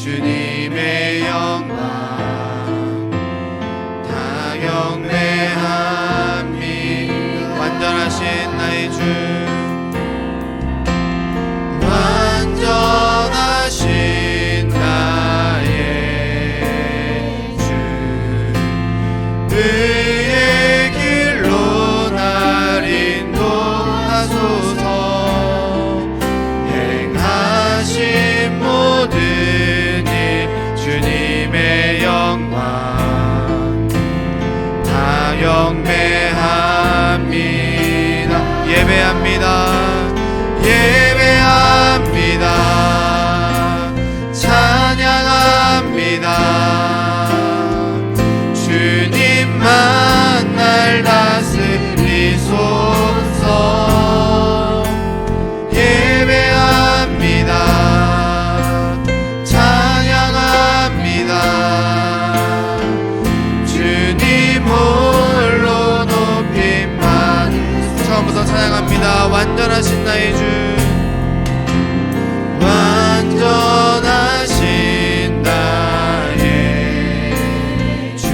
주님의 영광 다 경배합니다. 완전하신 나의 주 완전하신 나의 주 의의 길로 날 인도하소서. 행하신 모든 일 주님의 영광 다 경배합니다. 예배합니다. 예배합니다. 찬양합니다. 주님만 날 다스리소서. 예배합니다. 찬양합니다. 주님 홀로 높임 받으. 처음부터 찬양합니다. 완전하신 나의 주 완전하신 나의 주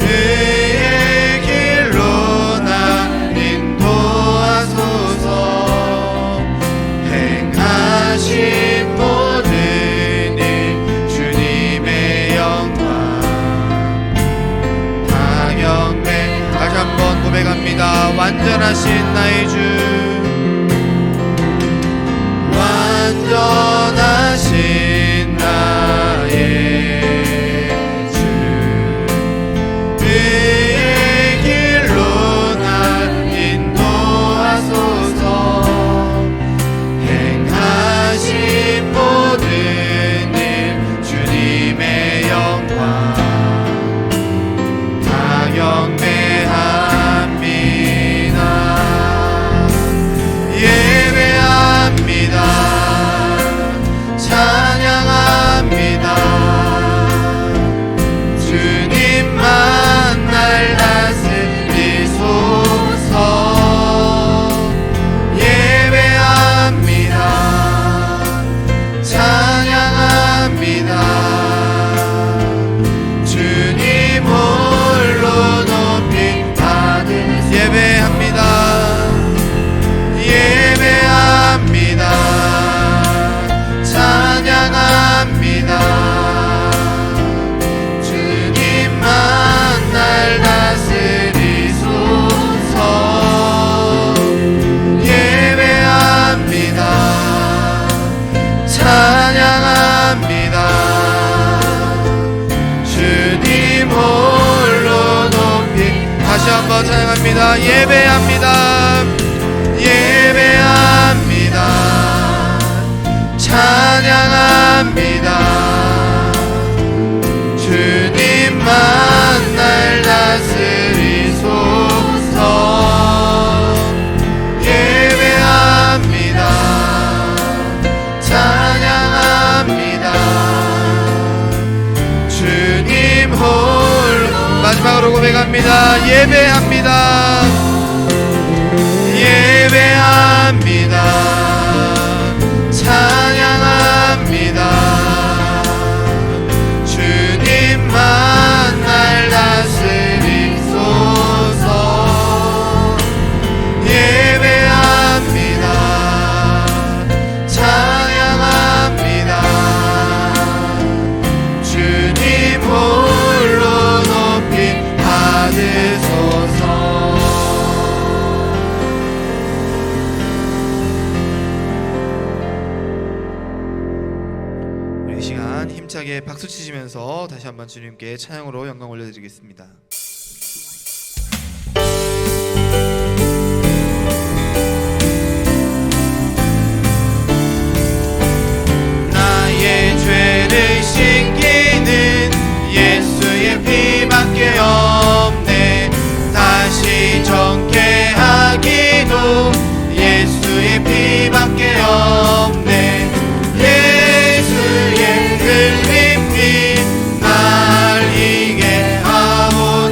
의의 길로 날 인도하소서. 행하신 모든 일 주님의 영광 다 경배. 다시 한번 고백합니다. 완전하신 나의 주 완전하신 나의 주 의의 길로 날 인도하소서. 행하신 모든 일 주님의 영광 다 경배합니다. 예배합니다. 찬양합니다. 주님만 날 다스리소서. 예배합니다. 찬양합니다. 주님 홀로 높임 받으. 예배합니다. 예배합니다. 찬양합니다. 주님만 날 다스리소서. 예배합니다. 찬양합니다. 주님 홀로 높이. 다시 한번 찬양합니다. 예배합니다. 예배합니다. 찬양합니다. 주님만 날 다스리소서. 예배합니다. 찬양합니다. 주님 홀로. 마지막으로 고백합니다. 예배합니다. 예배합니다. 찬양합니다. 주님만 날 다스리소서. 예배합니다. 찬양합니다. 주님 홀로 높임 받으소서. 힘차게 박수 치시면서 다시 한번 주님께 찬양으로 영광 올려드리겠습니다. 나의 죄를 씻기는 예수의 피밖에 없네. 다시 정케하기도 예수의 피밖에 없네. 예수의 흘린 피 날 이게 하오니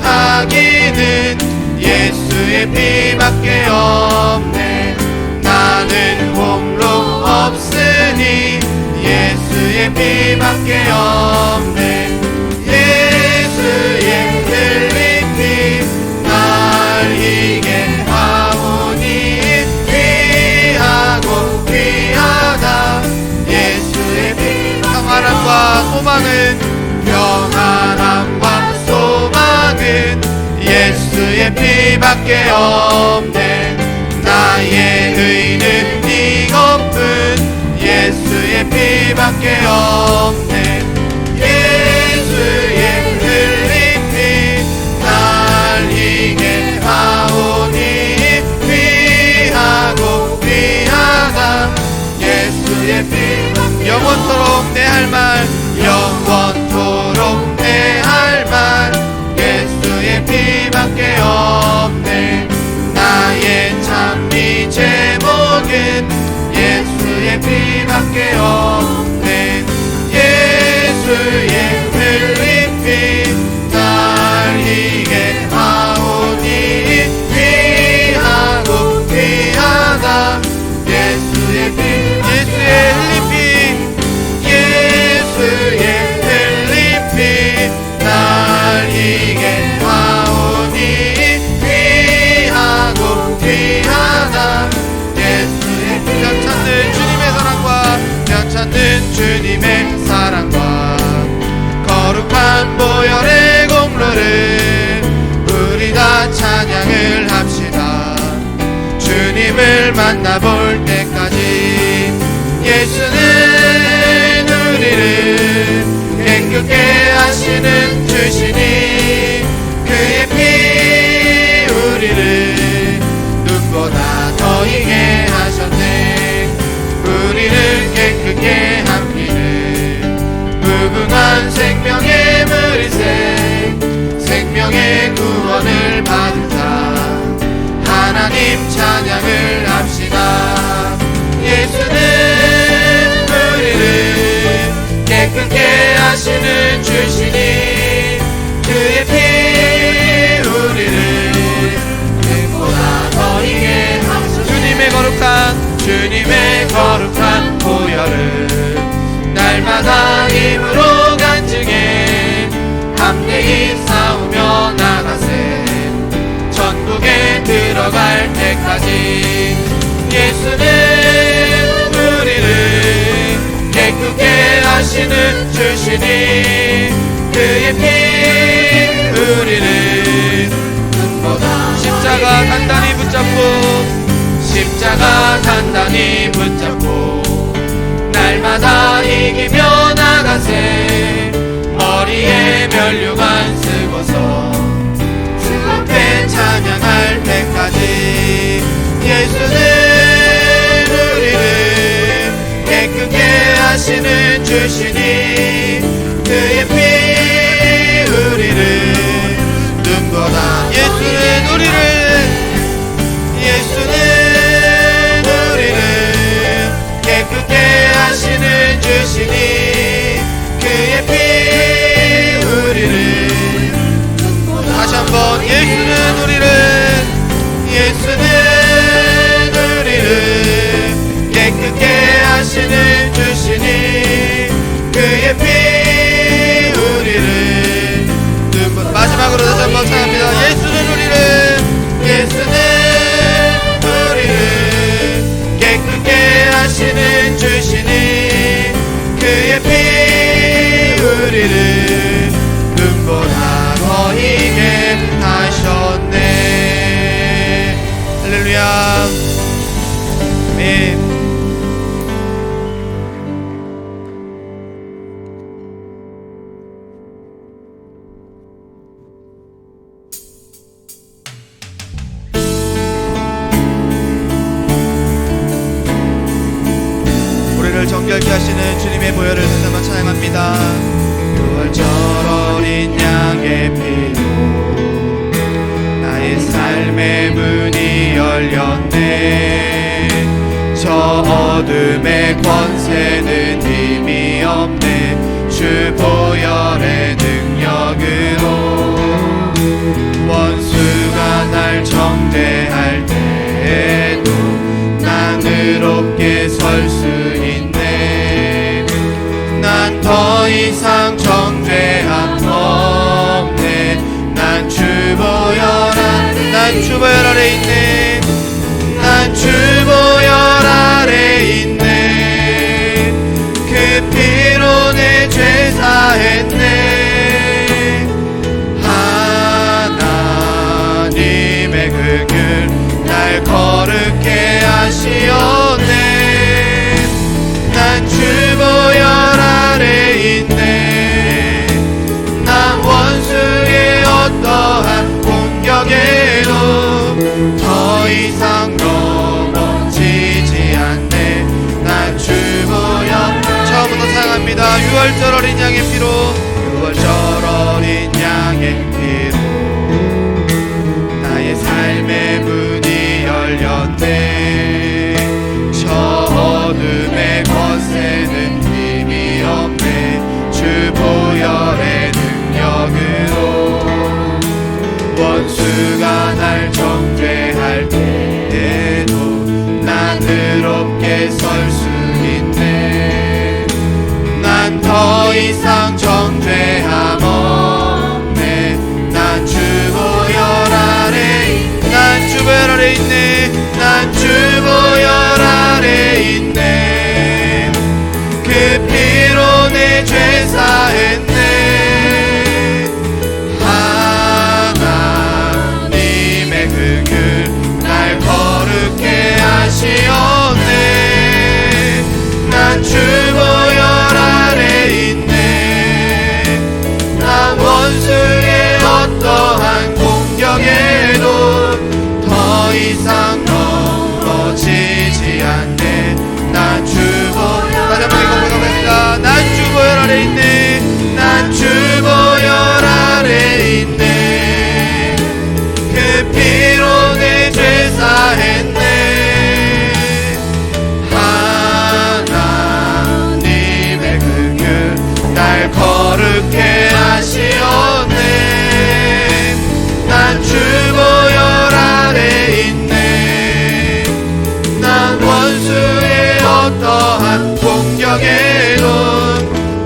사기는 예수의 피밖에 없네. 나는 홈로 없으니 예수의 피밖에 없네. 예수의 흘린 피 날 이게 하오니 귀하고 귀하다. 예수의 피 평안함과 소망은 평안함과 소망은 예수의 피밖에 없네. 나의 의는 이것뿐 예수의 피밖에 없네. 예수의 흘린 피 날 이게 하오니 귀하고 귀하다. 예수의 피 영원토록 내 할 말 영원토록 내 할 말 예수의 피밖에 없네. 나의 찬미 제목은 예수의 피밖에 없네. 예수의 흘린 피 날 이게 하오니 귀하고 귀하다. 예수의 피 예수의 흘린 피 예수의 흘린 피 날 이게 하오니 귀하고 귀하다. 예수의 피 뼈 찾는 주님의 사랑과 뼈 찾는 주님의 사랑과 거룩한 보혈의 공로를 우리 다 찬양을 합시다. 주님을 만나볼 때까지 예수는 우리를 깨끗게 하시는 주시니 그의 피 우리를 눈보다 더 희게 하셨네. 우리를 깨끗게 한 피는 무궁한 생명의 물이새 생명의 구원을 받은 자 하나님 찬양을 합시다. 예수는 우리를 깨끗게 하시는 주시니 그의 피 우리를 눈보다 더 희게 하셨네. 주님의 거룩한 보혈을 날마다 힘으로 간증해 함께 싸우며 나가세. 천국에 들어갈 때까지 예수는 우리를 깨끗게 하시는 주시니 그의 피 우리를 눈보다 십자가 단단히 붙잡고 날마다 이기며 나가세. 머리에 면류관 쓰고서 주 앞에 찬양할 때까지 예수는 우리를 깨끗게 하시는 주시니 그의 피 우리를 눈보다 예수는 우리를 깨끗게 하시는 주시니 그의 피 우리를 다시 한번 예수는 우리를 깨끗게 하시는 주시니 그의 피 우리를 마지막으로 다시 한번 찬양합니다. 예수는 우리를 깨끗게 하시는 주시니 그의 피 우리를 눈보다 더 희게 하셨네. 할렐루야. 아멘. 정결케 하시는 주님의 보혈을 다시 한번 찬양합니다. 부활절 어린 양의 피로 나의 삶의 문이 열렸네. 저 어둠의 권세는 힘이 없네. 주 보혈의 능력으로 날 거룩게 하시었네. 난 주보혈 아래 있네. 난 원수의 어떠한 공격에도 더 이상 넘어지지 않네. 난 주보혈. 처음부터 사랑합니다. 6월절 어린 양의 피로, 6월절 어린 양의 피로 나의 삶의 문이 열렸네. 저 어둠의 거세는 힘이 없네. 주 보혈의 능력으로 원수가 날 정죄할 때에도 난 의롭게 설 수 있네. 난 더 이상 정죄함 없네. 난 주 보혈 아래, 난 주 보혈 아래 있네. 난 주 보혈 아래 있네. 그 피로 내 죄 사했네. 하나님의 그 길 날 거룩게 하시었네. 난 주 보혈 아래 있네. 난 원수의 어떠한 공격에도 더 이상 넘어지지 않네. 난 주 보혈, 다시 한번 고백합니다. 난 주 보혈 아래 있네. 난 주 보혈 아래 있네. 그 피로 내 죄 사했네. 하나님의 그 길 날 거룩게 하시었네. 난 주 보혈 아래 있네. 난 원수의 어떠한 공격에도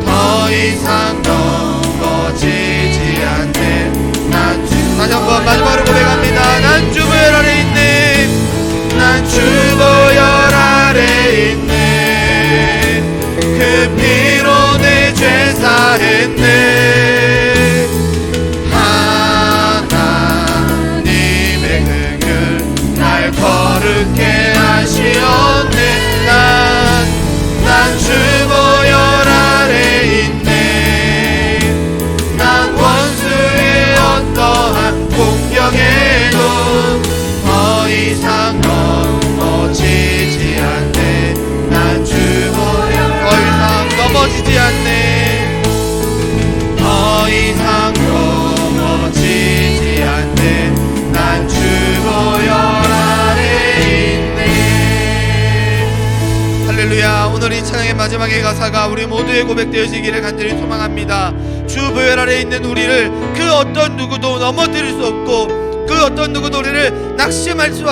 더 이상 넘어지지 않네. 난 주, 다시 한번 마지막으로 고백합니다. 난 주 보혈 아래 있네. 난 주 보혈 아래 있네. 그 피로 내 죄 사했네. 하나님의 그 길 날 거룩게 하시었네. 난 주 보혈 아래 있네. 난 원수의 어떠한 공격에도 더 이상 넘어지지 않네. 난 주 보혈 더 이상 넘어지지 않네. 더 이상 넘어지지 않네. 난 주 보혈 아래 있네. 할렐루야. 오늘 이 찬양의 마지막의 가사가 우리 모두의 고백되어지기를 간절히 소망합니다. 주 보혈 아래 있는 우리를 그 어떤 누구도 넘어뜨릴 수 없고 그 어떤 누구도 우리를 낙심하지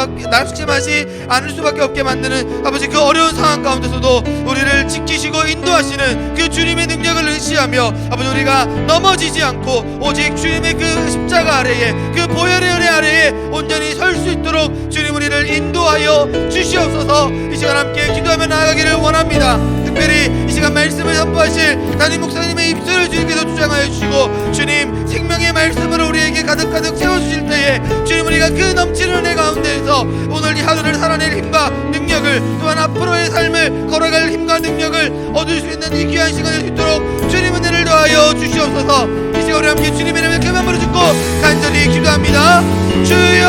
않을 수밖에 없게 만드는 아버지 그 어려운 상황 가운데서도 우리를 지키시고 인도하시는 그 주님의 능력을 의지하며 아버지 우리가 넘어지지 않고 오직 주님의 그 십자가 아래에 그 보혈의 은혜 아래에 온전히 설 수 있도록 주님 우리를 인도하여 주시옵소서. 이 시간 함께 기도하며 나아가기를 원합니다. 특별히 이 시간 말씀을 선포하실 담임 목사님의 입술을 주님께서 주장하여 주시고 주님 생명의 말씀으로 우리에게 가득가득 채워주실 때에 주님 우리가 그 넘치는 은혜 가운데에서 오늘 이 하루를 살아낼 힘과 능력을 또한 앞으로의 삶을 걸어갈 힘과 능력을 얻을 수 있는 이 귀한 시간이 될 수 있도록 주님 은혜를 더하여 주시옵소서. 이 시간 우리 함께 주님의 이름에 큰 마음으로 듣고 간절히 기도합니다. 주여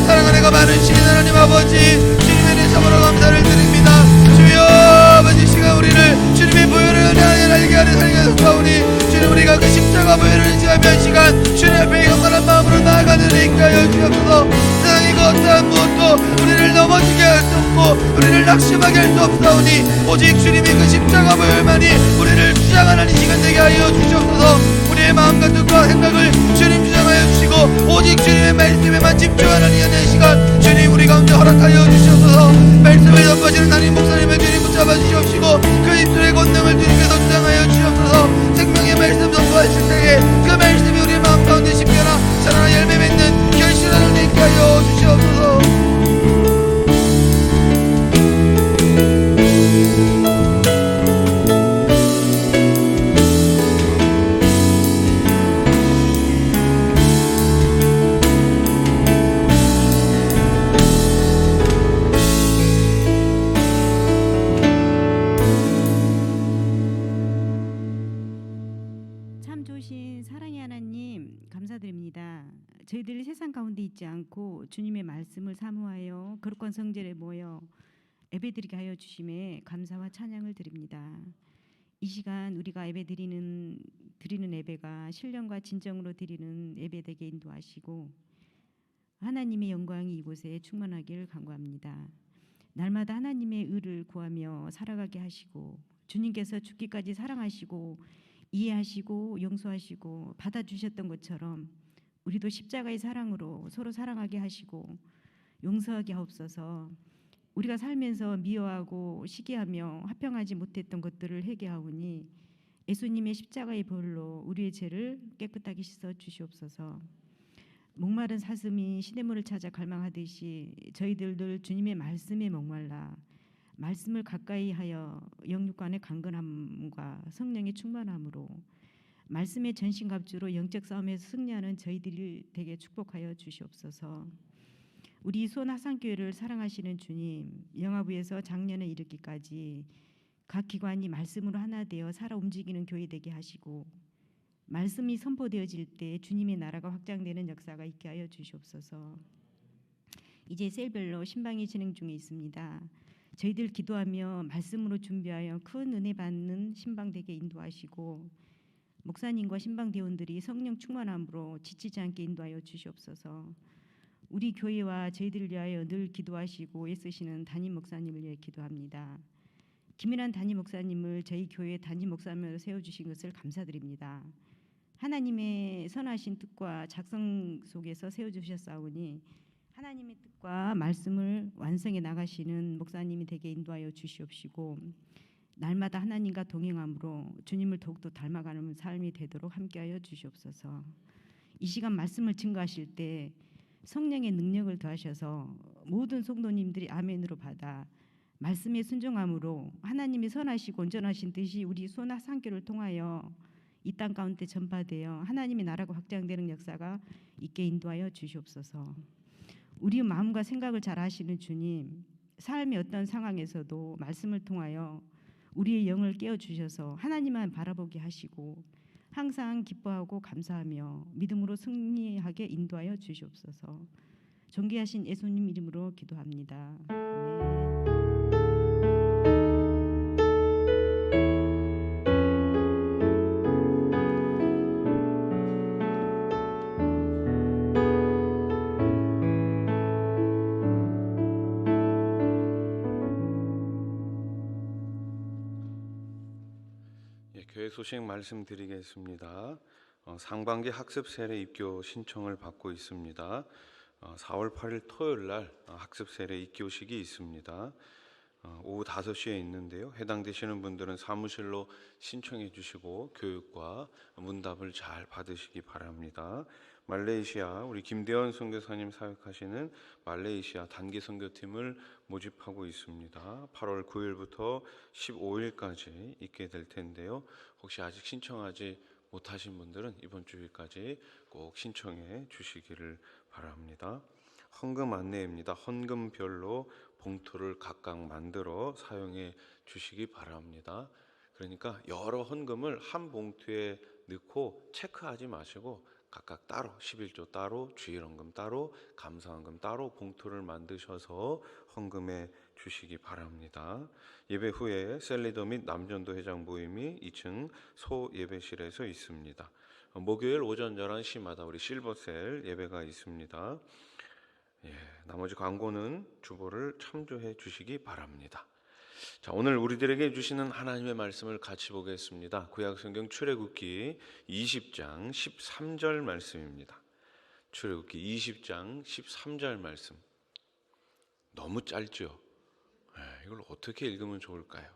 사랑하는 가 많으신 하나님 아버지 주님의 은혜 참으로 감사를 드립니다. 주여 아버지 시간 우리를 주님의 보혈의 은혜 안에 살게 하는 살게 하소서오니 주님 우리가 그 십자가 보혈을 의지하며 시간 주님 앞에 감사한 마음으로 나아가는 은혜가 하여 주옵소서. 세상의 그 어떠한 무엇도 우리를 넘어지게 할 수 없고 우리를 낙심하게 할 수 없사오니 오직 주님의 그 십자가 보혈만이 우리를 주장하는 이 시간 되게 하여 주시옵소서. 우리의 마음과 뜻과 생각을 주님 주장하여 주시고 오직 주님의 말씀에만 집중하는 이 시간 주님 우리 가운데 허락하여 주시옵소서. 말씀을 덮어지는 담임 목사님을 주님 붙잡아 주시옵시고 그 입술의 권능을 주님께서 주장하여 주시옵소서. 생명의 말씀 선포하실 때에 그 말씀이 우리의 마음 가운데 심겨나 자라나 열매 맺는 결실하는 은혜 있게 하여 주시옵소서. 참 좋으신 사랑의 하나님 감사드립니다. 저희들이 세상 가운데 있지 않고 주님의 말씀을 사모하여 거룩한 성전에 모여 예배드리게 하여 주심에 감사와 찬양을 드립니다. 이 시간 우리가 드리는 예배가 신령과 진정으로 드리는 예배 되게 인도하시고 하나님의 영광이 이곳에 충만하기를 간구합니다. 날마다 하나님의 의를 구하며 살아가게 하시고 주님께서 죽기까지 사랑하시고 이해하시고 용서하시고 받아주셨던 것처럼 우리도 십자가의 사랑으로 서로 사랑하게 하시고 용서하게 하옵소서. 우리가 살면서 미워하고 시기하며 화평하지 못했던 것들을 회개하오니 예수님의 십자가의 벌로 우리의 죄를 깨끗하게 씻어 주시옵소서. 목마른 사슴이 시냇물을 찾아 갈망하듯이 저희들도 주님의 말씀에 목말라 말씀을 가까이 하여 영육간의 강건함과 성령의 충만함으로 말씀의 전신갑주로 영적 싸움에서 승리하는 저희들이 되게 축복하여 주시옵소서. 우리 수원학산교회를 사랑하시는 주님, 영화부에서 작년에 이르기까지 각 기관이 말씀으로 하나 되어 살아 움직이는 교회 되게 하시고 말씀이 선포되어질 때 주님의 나라가 확장되는 역사가 있게 하여 주시옵소서. 이제 셀별로 신방이 진행 중에 있습니다. 저희들 기도하며 말씀으로 준비하여 큰 은혜 받는 신방 되게 인도하시고 목사님과 신방 대원들이 성령 충만함으로 지치지 않게 인도하여 주시옵소서. 우리 교회와 저희들을 위하여 늘 기도하시고 애쓰시는 담임 목사님을 위해 기도합니다. 김일환 담임 목사님을 저희 교회 담임 목사님으로 세워주신 것을 감사드립니다. 하나님의 선하신 뜻과 작성 속에서 세워주셨사오니 하나님의 뜻과 말씀을 완성해 나가시는 목사님이 되게 인도하여 주시옵시고 날마다 하나님과 동행함으로 주님을 더욱더 닮아가는 삶이 되도록 함께하여 주시옵소서. 이 시간 말씀을 증거하실 때 성령의 능력을 더하셔서 모든 성도님들이 아멘으로 받아 말씀에 순종함으로 하나님이 선하시고 온전하신 뜻이 우리 수원학산교를 통하여 이 땅 가운데 전파되어 하나님의 나라가 확장되는 역사가 있게 인도하여 주시옵소서. 우리 마음과 생각을 잘 아시는 주님, 삶의 어떤 상황에서도 말씀을 통하여 우리의 영을 깨워주셔서 하나님만 바라보게 하시고 항상 기뻐하고 감사하며 믿음으로 승리하게 인도하여 주시옵소서. 존귀하신 예수님 이름으로 기도합니다. 아멘. 교회 소식 말씀드리겠습니다. 상반기 학습 세례 입교 신청을 받고 있습니다. 4월 8일 토요일 날 학습 세례 입교식이 있습니다. 오후 5시에 있는데요. 해당되시는 분들은 사무실로 신청해 주시고 교육과 문답을 잘 받으시기 바랍니다. 말레이시아 우리 김대원 선교사님 사역하시는 말레이시아 단기 선교팀을 모집하고 있습니다. 8월 9일부터 15일까지 있게 될 텐데요. 혹시 아직 신청하지 못하신 분들은 이번 주일까지 꼭 신청해 주시기를 바랍니다. 헌금 안내입니다. 헌금별로 봉투를 각각 만들어 사용해 주시기 바랍니다. 그러니까 여러 헌금을 한 봉투에 넣고 체크하지 마시고 각각 따로 11조 따로, 주일헌금 따로, 감사헌금 따로 봉투를 만드셔서 헌금해 주시기 바랍니다. 예배 후에 셀리더 및 남전도 회장 모임이 2층 소예배실에서 있습니다. 목요일 오전 11시마다 우리 실버셀 예배가 있습니다. 나머지 광고는 주보를 참조해 주시기 바랍니다. 자, 오늘 우리들에게 주시는 하나님의 말씀을 같이 보겠습니다. 구약성경 출애굽기 20장 13절 말씀입니다. 출애굽기 20장 13절 말씀. 너무 짧죠? 이걸 어떻게 읽으면 좋을까요?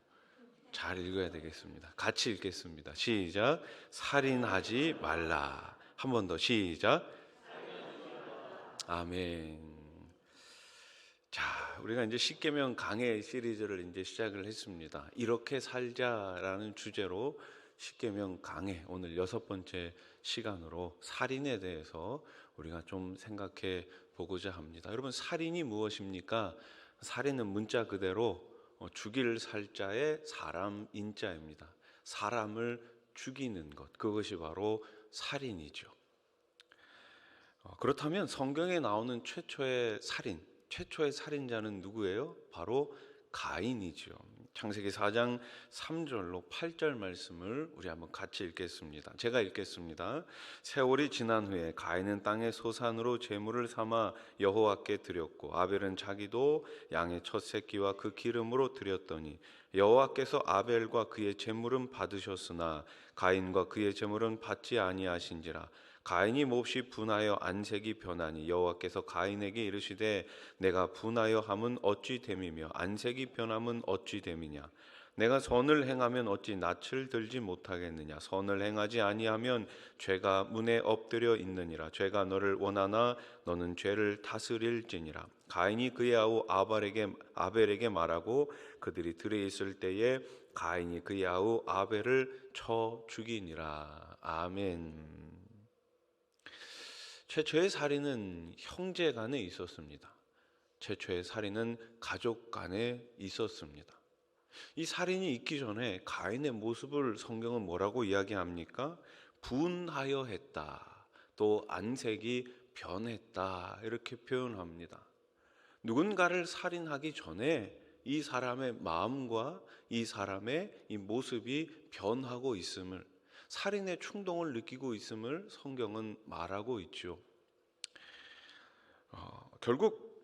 잘 읽어야 되겠습니다. 같이 읽겠습니다. 시작. 살인하지 말라. 한 번 더 시작. 아멘. 자, 우리가 이제 십계명 강해 시리즈를 이제 시작을 했습니다. 이렇게 살자라는 주제로 십계명 강해 오늘 6번째 시간으로 살인에 대해서 우리가 좀 생각해 보고자 합니다. 여러분, 살인이 무엇입니까? 살인은 문자 그대로 죽일 살자의 사람 인자입니다. 사람을 죽이는 것, 그것이 바로 살인이죠. 그렇다면 성경에 나오는 최초의 살인자는 누구예요? 바로 가인이죠. 창세기 4장 3절로 8절 말씀을 우리 한번 같이 읽겠습니다. 제가 읽겠습니다. 세월이 지난 후에 가인은 땅의 소산으로 제물을 삼아 여호와께 드렸고 아벨은 자기도 양의 첫 새끼와 그 기름으로 드렸더니 여호와께서 아벨과 그의 제물은 받으셨으나 가인과 그의 제물은 받지 아니하신지라. 가인이 몹시 분하여 안색이 변하니 여호와께서 가인에게 이르시되 내가 분하여 함은 어찌 됨이며 안색이 변함은 어찌 됨이냐. 내가 선을 행하면 어찌 낯을 들지 못하겠느냐. 선을 행하지 아니하면 죄가 문에 엎드려 있느니라. 죄가 너를 원하나 너는 죄를 다스릴지니라. 가인이 그의 아우 아벨에게 말하고 그들이 들에 있을 때에 가인이 그의 아우 아벨을 쳐 죽이니라. 아멘. 최초의 살인은 형제 간에 있었습니다. 최초의 살인은 가족 간에 있었습니다. 이 살인이 있기 전에 가인의 모습을 성경은 뭐라고 이야기합니까? 분하여 했다, 또 안색이 변했다, 이렇게 표현합니다. 누군가를 살인하기 전에 이 사람의 마음과 이 사람의 이 모습이 변하고 있음을, 살인의 충동을 느끼고 있음을 성경은 말하고 있죠. 결국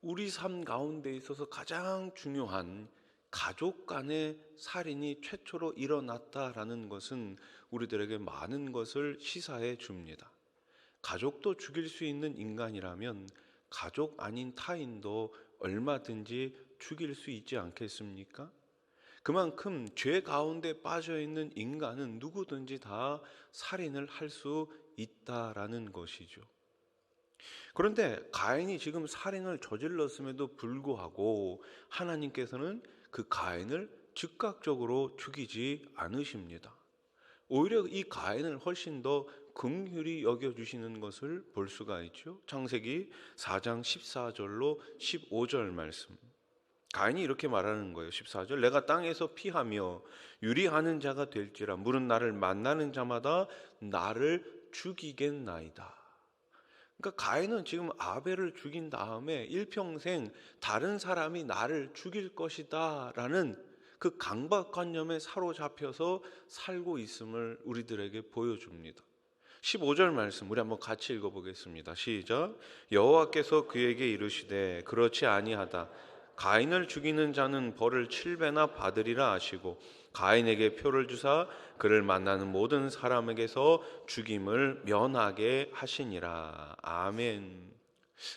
우리 삶 가운데 있어서 가장 중요한 가족 간의 살인이 최초로 일어났다라는 것은 우리들에게 많은 것을 시사해 줍니다. 가족도 죽일 수 있는 인간이라면 가족 아닌 타인도 얼마든지 죽일 수 있지 않겠습니까? 그만큼 죄 가운데 빠져 있는 인간은 누구든지 다 살인을 할 수 있다라는 것이죠. 그런데 가인이 지금 살인을 저질렀음에도 불구하고 하나님께서는 그 가인을 즉각적으로 죽이지 않으십니다. 오히려 이 가인을 훨씬 더 긍휼히 여겨주시는 것을 볼 수가 있죠. 창세기 4장 14절로 15절 말씀. 가인이 이렇게 말하는 거예요. 14절. 내가 땅에서 피하며 유리하는 자가 될지라 물은 나를 만나는 자마다 나를 죽이겠나이다. 그러니까 가인은 지금 아벨을 죽인 다음에 일평생 다른 사람이 나를 죽일 것이다 라는 그 강박관념에 사로잡혀서 살고 있음을 우리들에게 보여줍니다. 15절 말씀 우리 한번 같이 읽어보겠습니다. 시작. 여호와께서 그에게 이르시되 그렇지 아니하다. 가인을 죽이는 자는 벌을 7배나 받으리라 하시고 가인에게 표를 주사 그를 만나는 모든 사람에게서 죽임을 면하게 하시니라. 아멘.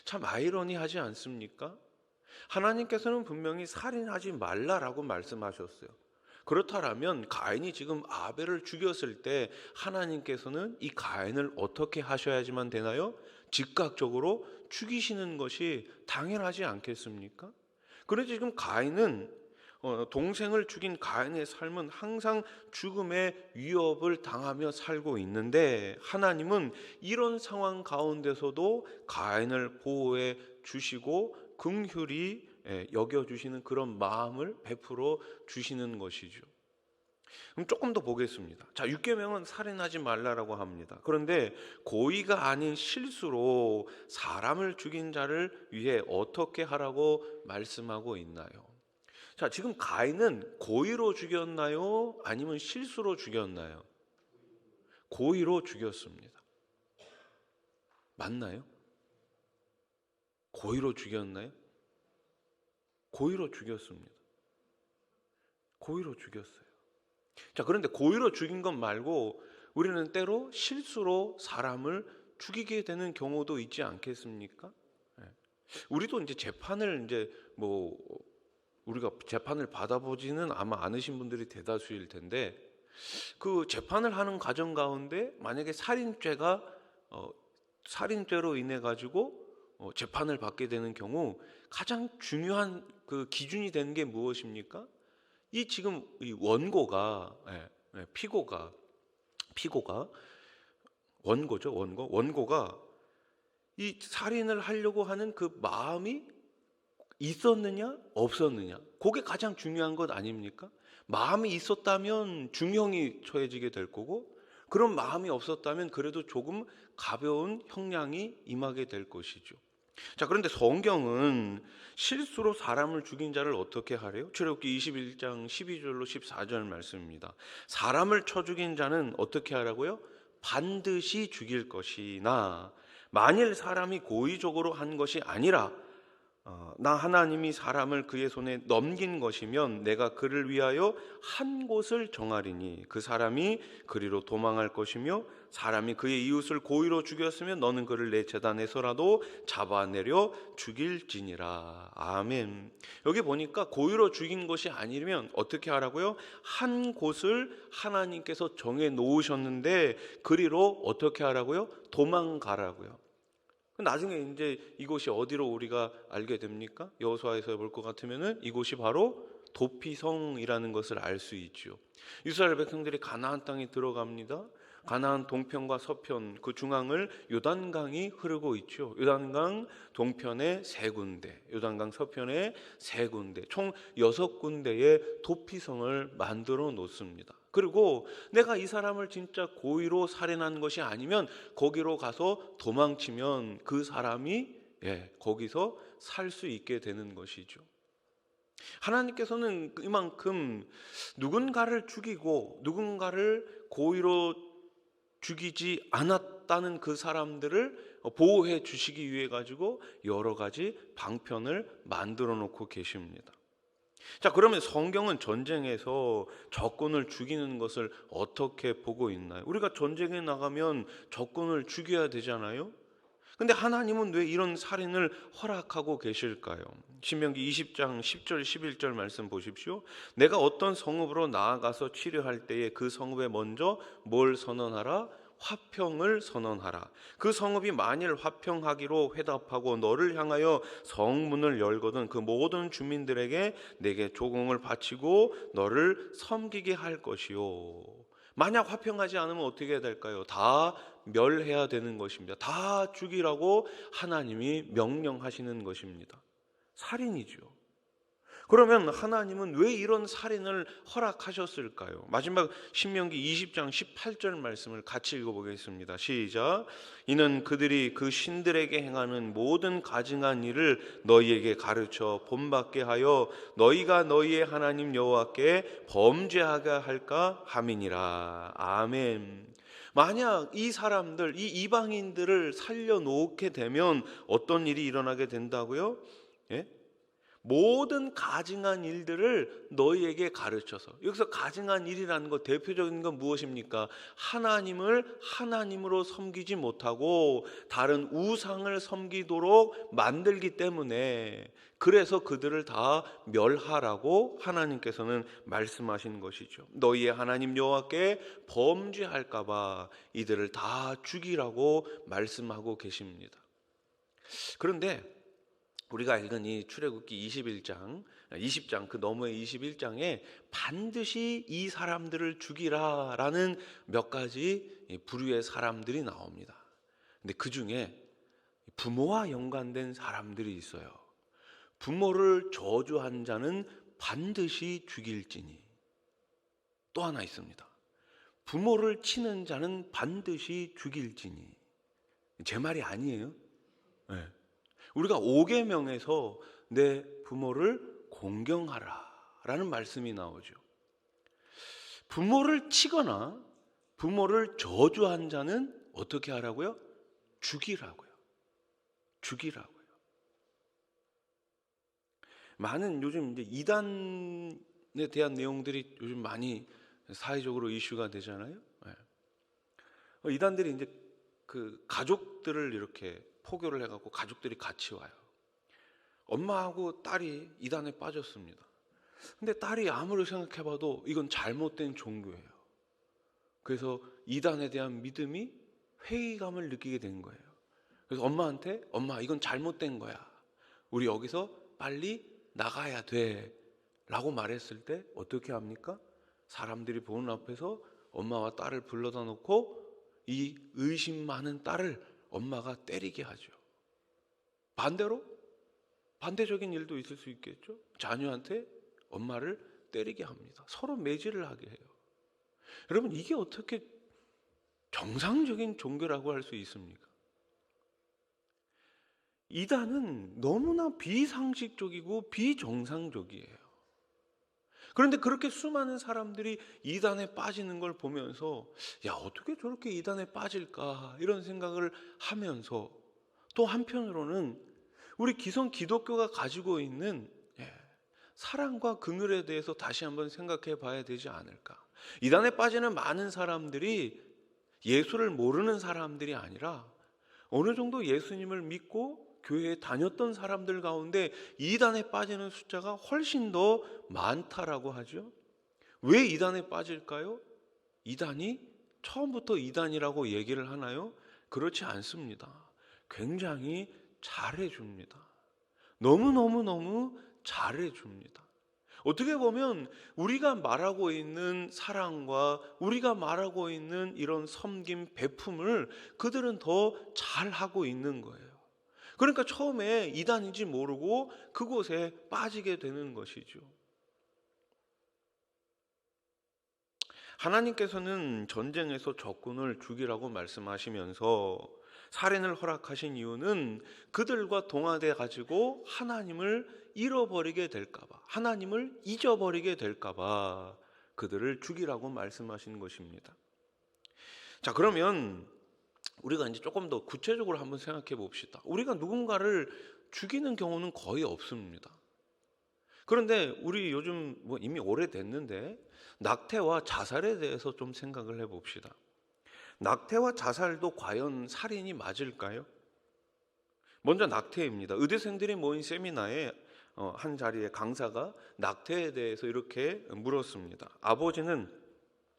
참 아이러니하지 않습니까? 하나님께서는 분명히 살인하지 말라라고 말씀하셨어요. 그렇다면 가인이 지금 아벨을 죽였을 때 하나님께서는 이 가인을 어떻게 하셔야지만 되나요? 즉각적으로 죽이시는 것이 당연하지 않겠습니까? 그래서 지금 가인은 동생을 죽인 가인의 삶은 항상 죽음의 위협을 당하며 살고 있는데 하나님은 이런 상황 가운데서도 가인을 보호해 주시고 긍휼히 여겨주시는 그런 마음을 베풀어 주시는 것이죠. 그럼 조금 더 보겠습니다. 자, 6계명은 살인하지 말라라고 합니다. 그런데 고의가 아닌 실수로 사람을 죽인 자를 위해 어떻게 하라고 말씀하고 있나요? 자, 지금 가인은 고의로 죽였나요? 아니면 실수로 죽였나요? 고의로 죽였습니다. 맞나요? 고의로 죽였나요? 고의로 죽였습니다. 고의로 죽였어요. 자, 그런데 고의로 죽인 것 말고 우리는 때로 실수로 사람을 죽이게 되는 경우도 있지 않겠습니까? 우리도 이제 재판을 우리가 재판을 받아보지는 아마 않으신 분들이 대다수일 텐데 그 재판을 하는 과정 가운데 만약에 살인죄로 인해 가지고 재판을 받게 되는 경우 가장 중요한 그 기준이 되는 게 무엇입니까? 이 지금 이 원고가 원고가 이 살인을 하려고 하는 그 마음이 있었느냐 없었느냐, 그게 가장 중요한 것 아닙니까? 마음이 있었다면 중형이 처해지게 될 거고, 그런 마음이 없었다면 그래도 조금 가벼운 형량이 임하게 될 것이죠. 자, 그런데 성경은 실수로 사람을 죽인 자를 어떻게 하래요? 출애굽기 21장 12절로 14절 말씀입니다. 사람을 쳐 죽인 자는 어떻게 하라고요? 반드시 죽일 것이나 만일 사람이 고의적으로 한 것이 아니라 나 하나님이 사람을 그의 손에 넘긴 것이면 내가 그를 위하여 한 곳을 정하리니 그 사람이 그리로 도망할 것이며 사람이 그의 이웃을 고의로 죽였으면 너는 그를 내 제단에서라도 잡아내려 죽일지니라. 아멘. 여기 보니까 고의로 죽인 것이 아니면 어떻게 하라고요? 한 곳을 하나님께서 정해 놓으셨는데 그리로 어떻게 하라고요? 도망가라고요. 나중에 이제 이곳이 어디로 우리가 알게 됩니까? 여호수아에서 볼 것 같으면은 이곳이 바로 도피성이라는 것을 알 수 있죠. 이스라엘 백성들이 가나안 땅에 들어갑니다. 가나안 동편과 서편 그 중앙을 요단강이 흐르고 있죠. 요단강 동편에 3군데, 요단강 서편에 3군데, 총 6군데의 도피성을 만들어 놓습니다. 그리고 내가 이 사람을 진짜 고의로 살인한 것이 아니면 거기로 가서 도망치면 그 사람이 거기서 살 수 있게 되는 것이죠. 하나님께서는 이만큼 누군가를 죽이고 누군가를 고의로 죽이지 않았다는 그 사람들을 보호해 주시기 위해 가지고 여러 가지 방편을 만들어 놓고 계십니다. 자, 그러면 성경은 전쟁에서 적군을 죽이는 것을 어떻게 보고 있나요? 우리가 전쟁에 나가면 적군을 죽여야 되잖아요. 근데 하나님은 왜 이런 살인을 허락하고 계실까요? 신명기 20장 10절 11절 말씀 보십시오. 내가 어떤 성읍으로 나아가서 치료할 때에 그 성읍에 먼저 뭘 선언하라? 화평을 선언하라. 그 성읍이 만일 화평하기로 회답하고 너를 향하여 성문을 열거든 그 모든 주민들에게 내게 조공을 바치고 너를 섬기게 할 것이요. 만약 화평하지 않으면 어떻게 될까요? 다 멸해야 되는 것입니다. 다 죽이라고 하나님이 명령하시는 것입니다. 살인이죠. 그러면 하나님은 왜 이런 살인을 허락하셨을까요? 마지막 신명기 20장 18절 말씀을 같이 읽어보겠습니다. 시작. 이는 그들이 그 신들에게 행하는 모든 가증한 일을 너희에게 가르쳐 본받게 하여 너희가 너희의 하나님 여호와께 범죄하게 할까 함이니라. 아멘. 만약 이 사람들, 이 이방인들을 살려놓게 되면 어떤 일이 일어나게 된다고요? 모든 가증한 일들을 너희에게 가르쳐서, 여기서 가증한 일이라는 것 대표적인 건 무엇입니까? 하나님을 하나님으로 섬기지 못하고 다른 우상을 섬기도록 만들기 때문에, 그래서 그들을 다 멸하라고 하나님께서는 말씀하신 것이죠. 너희의 하나님 여호와께 범죄할까 봐 이들을 다 죽이라고 말씀하고 계십니다. 그런데 우리가 읽은 이 출애굽기 20장 그 너머의 21장에 반드시 이 사람들을 죽이라라는 몇 가지 부류의 사람들이 나옵니다. 근데 그 중에 부모와 연관된 사람들이 있어요. 부모를 저주한 자는 반드시 죽일지니. 또 하나 있습니다. 부모를 치는 자는 반드시 죽일지니. 제 말이 아니에요. 네. 우리가 5계명에서 내 부모를 공경하라 라는 말씀이 나오죠. 부모를 치거나 부모를 저주한 자는 어떻게 하라고요? 죽이라고요. 죽이라고요. 많은 요즘 이제 이단에 대한 내용들이 요즘 많이 사회적으로 이슈가 되잖아요. 이단들이 이제 그 가족들을 이렇게 포교를 해갖고 가족들이 같이 와요. 엄마하고 딸이 이단에 빠졌습니다. 근데 딸이 아무리 생각해봐도 이건 잘못된 종교예요. 그래서 이단에 대한 믿음이 회의감을 느끼게 된 거예요. 그래서 엄마한테 엄마 이건 잘못된 거야. 우리 여기서 빨리 나가야 돼 라고 말했을 때 어떻게 합니까? 사람들이 보는 앞에서 엄마와 딸을 불러다 놓고 이 의심 많은 딸을 엄마가 때리게 하죠. 반대로 반대적인 일도 있을 수 있겠죠. 자녀한테 엄마를 때리게 합니다. 서로 매질을 하게 해요. 여러분, 이게 어떻게 정상적인 종교라고 할 수 있습니까? 이단은 너무나 비상식적이고 비정상적이에요. 그런데 그렇게 수많은 사람들이 이단에 빠지는 걸 보면서 야, 어떻게 저렇게 이단에 빠질까 이런 생각을 하면서 또 한편으로는 우리 기성 기독교가 가지고 있는 사랑과 긍휼에 대해서 다시 한번 생각해 봐야 되지 않을까. 이단에 빠지는 많은 사람들이 예수를 모르는 사람들이 아니라 어느 정도 예수님을 믿고 교회에 다녔던 사람들 가운데 이단에 빠지는 숫자가 훨씬 더 많다라고 하죠. 왜 이단에 빠질까요? 이단이 처음부터 이단이라고 얘기를 하나요? 그렇지 않습니다. 굉장히 잘해줍니다. 너무너무너무 잘해줍니다. 어떻게 보면 우리가 말하고 있는 사랑과 우리가 말하고 있는 이런 섬김, 베품을 그들은 더 잘하고 있는 거예요. 그러니까 처음에 이단인지 모르고 그곳에 빠지게 되는 것이죠. 하나님께서는 전쟁에서 적군을 죽이라고 말씀하시면서 살인을 허락하신 이유는 그들과 동화돼 가지고 하나님을 잃어버리게 될까봐, 하나님을 잊어버리게 될까봐 그들을 죽이라고 말씀하신 것입니다. 자, 그러면 우리가 이제 조금 더 구체적으로 한번 생각해 봅시다. 우리가 누군가를 죽이는 경우는 거의 없습니다. 그런데 우리 요즘 이미 오래됐는데 낙태와 자살에 대해서 좀 생각을 해 봅시다. 낙태와 자살도 과연 살인이 맞을까요? 먼저 낙태입니다. 의대생들이 모인 세미나에 한 자리에 강사가 낙태에 대해서 이렇게 물었습니다. 아버지는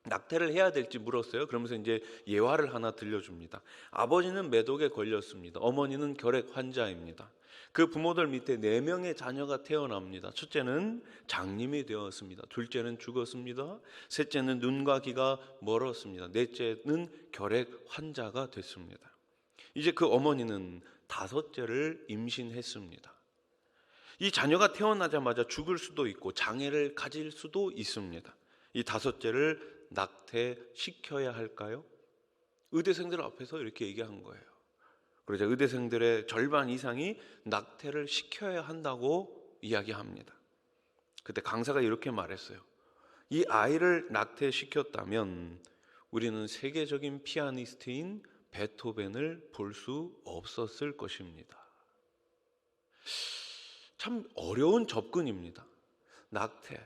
낙태를 해야 될지 물었어요. 그러면서 이제 예화를 하나 들려줍니다. 아버지는 매독에 걸렸습니다. 어머니는 결핵 환자입니다. 그 부모들 밑에 4명의 자녀가 태어납니다. 첫째는 장님이 되었습니다. 둘째는 죽었습니다. 셋째는 눈과 귀가 멀었습니다. 넷째는 결핵 환자가 됐습니다. 이제 그 어머니는 5째를 임신했습니다. 이 자녀가 태어나자마자 죽을 수도 있고 장애를 가질 수도 있습니다. 이 5째를 낙태시켜야 할까요? 의대생들 앞에서 이렇게 얘기한 거예요. 그러자 의대생들의 절반 이상이 낙태를 시켜야 한다고 이야기합니다. 그때 강사가 이렇게 말했어요. 이 아이를 낙태시켰다면 우리는 세계적인 피아니스트인 베토벤을 볼 수 없었을 것입니다. 참 어려운 접근입니다. 낙태.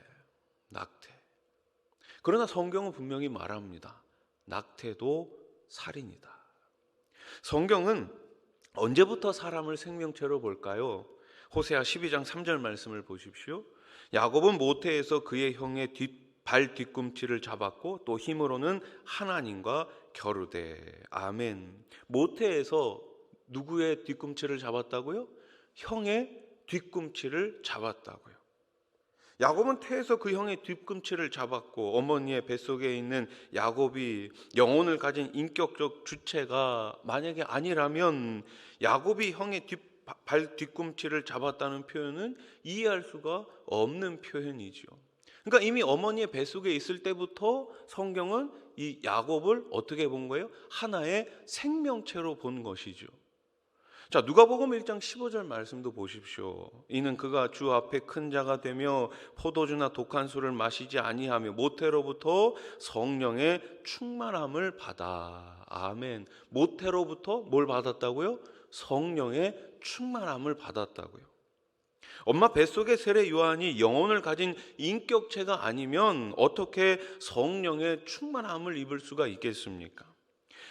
그러나 성경은 분명히 말합니다. 낙태도 살인이다. 성경은 언제부터 사람을 생명체로 볼까요? 호세아 12장 3절 말씀을 보십시오. 야곱은 모태에서 그의 형의 발 뒤꿈치를 잡았고 또 힘으로는 하나님과 겨루되. 아멘. 모태에서 누구의 뒤꿈치를 잡았다고요? 형의 뒤꿈치를 잡았다고요. 야곱은 태에서 그 형의 뒤꿈치를 잡았고 어머니의 뱃속에 있는 야곱이 영혼을 가진 인격적 주체가 만약에 아니라면 야곱이 형의 발 뒤꿈치를 잡았다는 표현은 이해할 수가 없는 표현이죠. 그러니까 이미 어머니의 뱃속에 있을 때부터 성경은 이 야곱을 어떻게 본 거예요? 하나의 생명체로 본 것이죠. 자, 누가복음 1장 15절 말씀도 보십시오. 이는 그가 주 앞에 큰 자가 되며 포도주나 독한 술을 마시지 아니하며 모태로부터 성령의 충만함을 받아. 아멘. 모태로부터 뭘 받았다고요? 성령의 충만함을 받았다고요. 엄마 뱃속의 세례 요한이 영혼을 가진 인격체가 아니면 어떻게 성령의 충만함을 입을 수가 있겠습니까?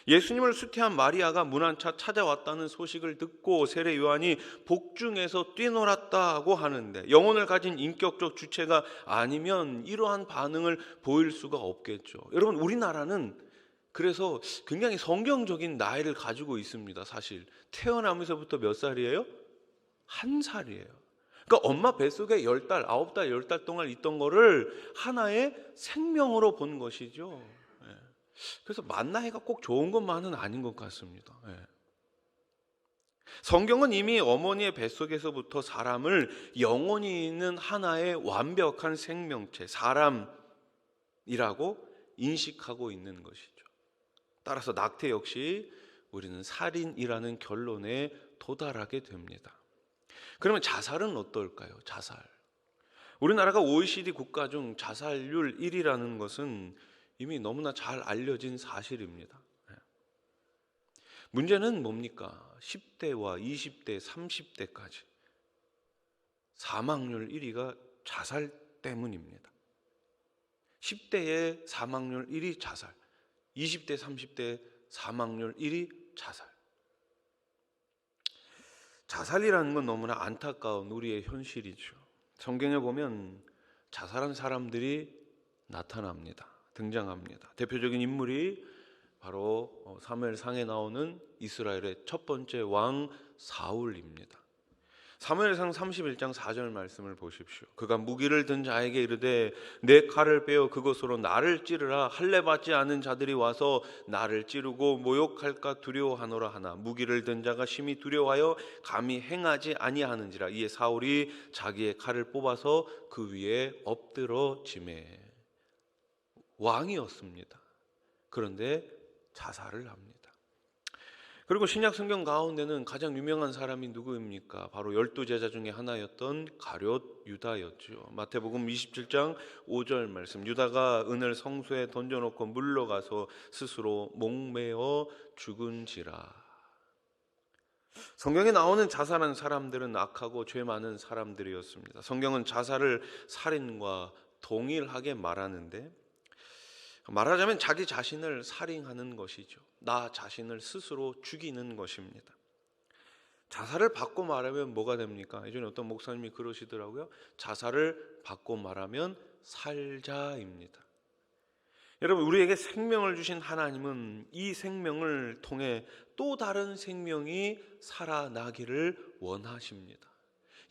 예수님을 수태한 마리아가 문 안차 찾아왔다는 소식을 듣고 세례 요한이 복중에서 뛰놀았다고 하는데 영혼을 가진 인격적 주체가 아니면 이러한 반응을 보일 수가 없겠죠. 여러분, 우리나라는 그래서 굉장히 성경적인 나이를 가지고 있습니다. 사실 태어나면서부터 몇 살이에요? 1살이에요. 그러니까 엄마 뱃속에 10달, 9달, 10달 동안 있던 거를 하나의 생명으로 본 것이죠. 그래서 만 나이가 꼭 좋은 것만은 아닌 것 같습니다. 성경은 이미 어머니의 뱃속에서부터 사람을 영혼이 있는 하나의 완벽한 생명체, 사람이라고 인식하고 있는 것이죠. 따라서 낙태 역시 우리는 살인이라는 결론에 도달하게 됩니다. 그러면 자살은 어떨까요? 자살. 우리나라가 OECD 국가 중 자살률 1위라는 것은 이미 너무나 잘 알려진 사실입니다. 문제는 뭡니까? 10대와 20대, 30대까지 사망률 1위가 자살 때문입니다. 10대의 사망률 1위 자살, 20대, 30대 사망률 1위 자살. 자살이라는 건 너무나 안타까운 우리의 현실이죠. 성경에 보면 자살한 사람들이 나타납니다. 등장합니다. 대표적인 인물이 바로 사무엘상에 나오는 이스라엘의 첫 번째 왕 사울입니다. 사무엘상 31장 4절 말씀을 보십시오. 그가 무기를 든 자에게 이르되 내 칼을 빼어 그것으로 나를 찌르라. 할례 받지 않은 자들이 와서 나를 찌르고 모욕할까 두려워하노라 하나 무기를 든 자가 심히 두려워하여 감히 행하지 아니하는지라. 이에 사울이 자기의 칼을 뽑아서 그 위에 엎드러지매. 왕이었습니다. 그런데 자살을 합니다. 그리고 신약 성경 가운데는 가장 유명한 사람이 누구입니까? 바로 12제자 중에 하나였던 가룟 유다였죠. 마태복음 27장 5절 말씀. 유다가 은을 성소에 던져놓고 물러가서 스스로 목매어 죽은지라. 성경에 나오는 자살한 사람들은 악하고 죄 많은 사람들이었습니다. 성경은 자살을 살인과 동일하게 말하는데, 말하자면 자기 자신을 살인하는 것이죠. 나 자신을 스스로 죽이는 것입니다. 자살을 받고 말하면 뭐가 됩니까? 예전에 어떤 목사님이 그러시더라고요. 자살을 받고 말하면 살자입니다. 여러분, 우리에게 생명을 주신 하나님은 이 생명을 통해 또 다른 생명이 살아나기를 원하십니다.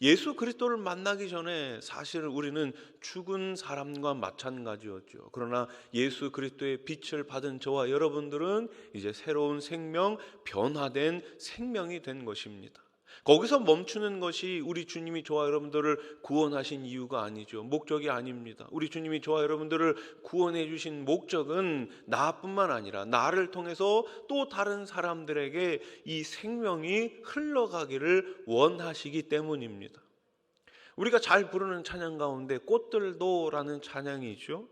예수 그리스도를 만나기 전에 사실 우리는 죽은 사람과 마찬가지였죠. 그러나 예수 그리스도의 빛을 받은 저와 여러분들은 이제 새로운 생명, 변화된 생명이 된 것입니다. 거기서 멈추는 것이 우리 주님이 저와 여러분들을 구원하신 이유가 아니죠. 목적이 아닙니다. 우리 주님이 저와 여러분들을 구원해 주신 목적은 나뿐만 아니라 나를 통해서 또 다른 사람들에게 이 생명이 흘러가기를 원하시기 때문입니다. 우리가 잘 부르는 찬양 가운데 꽃들도라는 찬양이죠.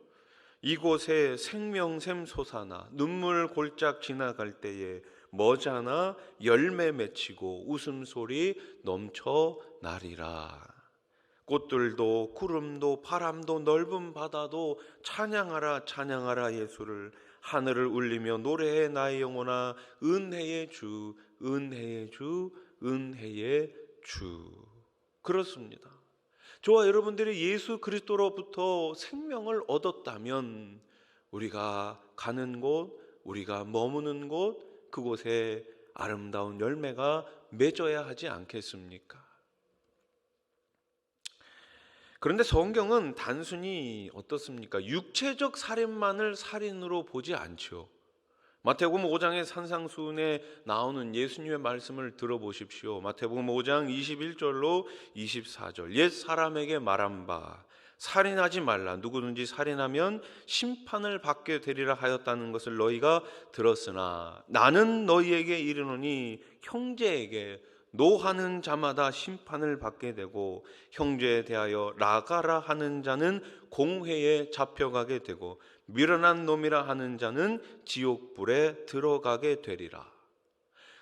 이곳에 생명샘 솟아나 눈물 골짝 지나갈 때에 머지않아 열매 맺히고 웃음소리 넘쳐나리라. 꽃들도 구름도 바람도 넓은 바다도 찬양하라 찬양하라 예수를. 하늘을 울리며 노래해 나의 영혼아 은혜의 주 은혜의 주 은혜의 주. 그렇습니다. 저와 여러분들이 예수 그리스도로부터 생명을 얻었다면 우리가 가는 곳, 우리가 머무는 곳, 그곳에 아름다운 열매가 맺어야 하지 않겠습니까? 그런데 성경은 단순히 어떻습니까? 육체적 살인만을 살인으로 보지 않죠. 마태복음 5장의 산상수훈에 나오는 예수님의 말씀을 들어보십시오. 마태복음 5장 21절로 24절. 옛 사람에게 말한 바 살인하지 말라. 누구든지 살인하면 심판을 받게 되리라 하였다는 것을 너희가 들었으나 나는 너희에게 이르노니 형제에게 노하는 자마다 심판을 받게 되고 형제에 대하여 라가라 하는 자는 공회에 잡혀가게 되고 미련한 놈이라 하는 자는 지옥불에 들어가게 되리라.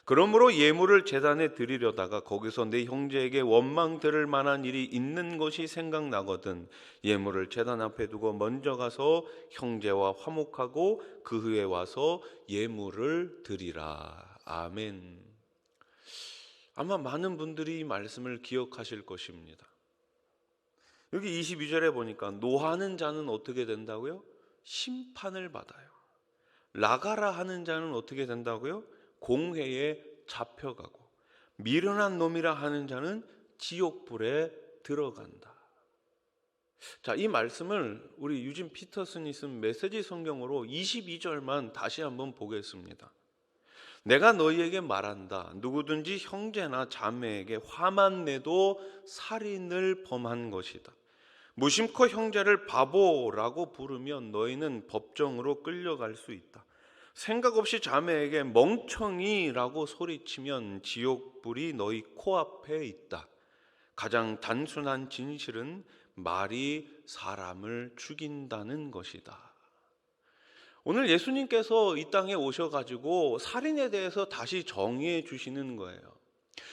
그러므로 예물을 제단에 드리려다가 거기서 내 형제에게 원망 들을 만한 일이 있는 것이 생각나거든 예물을 제단 앞에 두고 먼저 가서 형제와 화목하고 그 후에 와서 예물을 드리라. 아멘. 아마 많은 분들이 이 말씀을 기억하실 것입니다. 여기 22절에 보니까 노하는 자는 어떻게 된다고요? 심판을 받아요. 라가라 하는 자는 어떻게 된다고요? 공회에 잡혀가고 미련한 놈이라 하는 자는 지옥불에 들어간다. 자, 이 말씀을 우리 유진 피터슨이 쓴 메시지 성경으로 22절만 다시 한번 보겠습니다. 내가 너희에게 말한다. 누구든지 형제나 자매에게 화만 내도 살인을 범한 것이다. 무심코 형제를 바보라고 부르면 너희는 법정으로 끌려갈 수 있다. 생각 없이 자매에게 멍청이라고 소리치면 지옥불이 너희 코앞에 있다. 가장 단순한 진실은 말이 사람을 죽인다는 것이다. 오늘 예수님께서 이 땅에 오셔가지고 살인에 대해서 다시 정의해 주시는 거예요.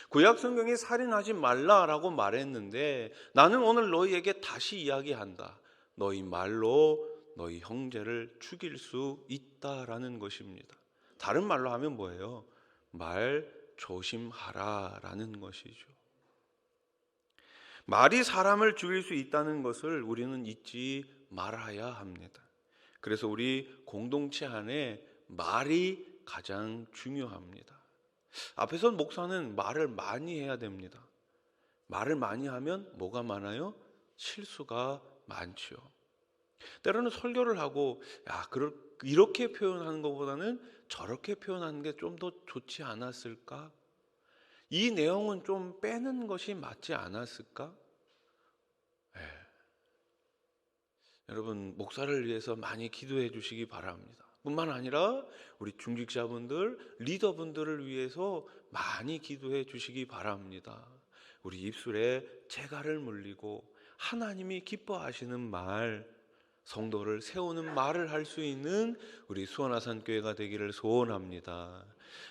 구약 성경이 살인하지 말라라고 말했는데 나는 오늘 너희에게 다시 이야기한다. 너희 말로 너희 형제를 죽일 수 있다라는 것입니다. 다른 말로 하면 뭐예요? 말 조심하라라는 것이죠. 말이 사람을 죽일 수 있다는 것을 우리는 잊지 말아야 합니다. 그래서 우리 공동체 안에 말이 가장 중요합니다. 앞에서 목사는 말을 많이 해야 됩니다. 말을 많이 하면 뭐가 많아요? 실수가 많죠. 때로는 설교를 하고 이렇게 표현하는 것보다는 저렇게 표현하는 게 좀 더 좋지 않았을까? 이 내용은 좀 빼는 것이 맞지 않았을까? 네. 여러분, 목사를 위해서 많이 기도해 주시기 바랍니다. 뿐만 아니라 우리 중직자분들, 리더분들을 위해서 많이 기도해 주시기 바랍니다. 우리 입술에 재갈을 물리고 하나님이 기뻐하시는 말, 성도를 세우는 말을 할 수 있는 우리 수원아산교회가 되기를 소원합니다.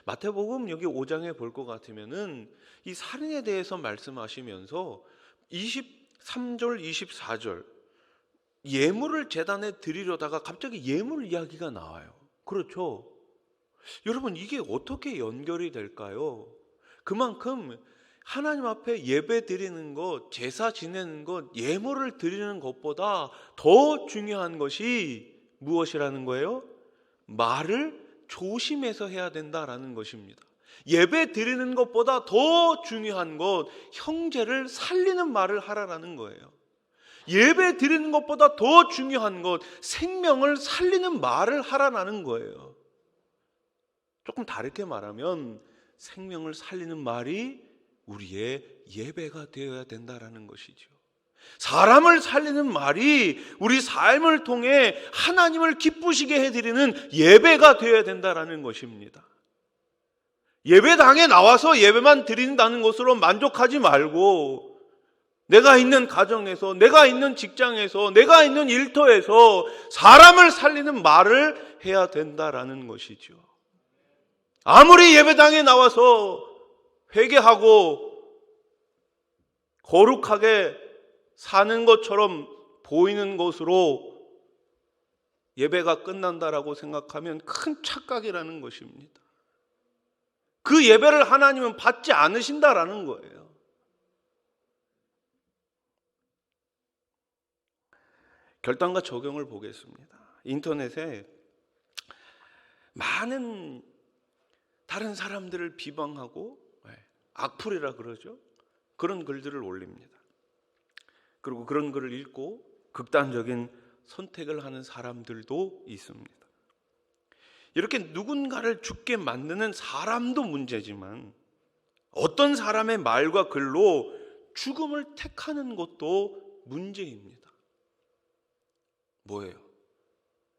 마태복음 여기 5장에 볼 것 같으면은 이 살인에 대해서 말씀하시면서 23절, 24절 예물을 제단에 드리려다가 갑자기 예물 이야기가 나와요. 그렇죠? 여러분, 이게 어떻게 연결이 될까요? 그만큼 하나님 앞에 예배 드리는 것, 제사 지내는 것, 예물을 드리는 것보다 더 중요한 것이 무엇이라는 거예요? 말을 조심해서 해야 된다라는 것입니다. 예배 드리는 것보다 더 중요한 것, 형제를 살리는 말을 하라라는 거예요. 예배 드리는 것보다 더 중요한 것, 생명을 살리는 말을 하라는 거예요. 조금 다르게 말하면 생명을 살리는 말이 우리의 예배가 되어야 된다라는 것이죠. 사람을 살리는 말이 우리 삶을 통해 하나님을 기쁘시게 해드리는 예배가 되어야 된다라는 것입니다. 예배당에 나와서 예배만 드린다는 것으로 만족하지 말고 내가 있는 가정에서, 내가 있는 직장에서, 내가 있는 일터에서 사람을 살리는 말을 해야 된다라는 것이죠. 아무리 예배당에 나와서 회개하고 거룩하게 사는 것처럼 보이는 것으로 예배가 끝난다라고 생각하면 큰 착각이라는 것입니다. 그 예배를 하나님은 받지 않으신다라는 거예요. 결단과 적용을 보겠습니다. 인터넷에 많은 다른 사람들을 비방하고 악플이라 그러죠. 그런 글들을 올립니다. 그리고 그런 글을 읽고 극단적인 선택을 하는 사람들도 있습니다. 이렇게 누군가를 죽게 만드는 사람도 문제지만 어떤 사람의 말과 글로 죽음을 택하는 것도 문제입니다. 뭐예요?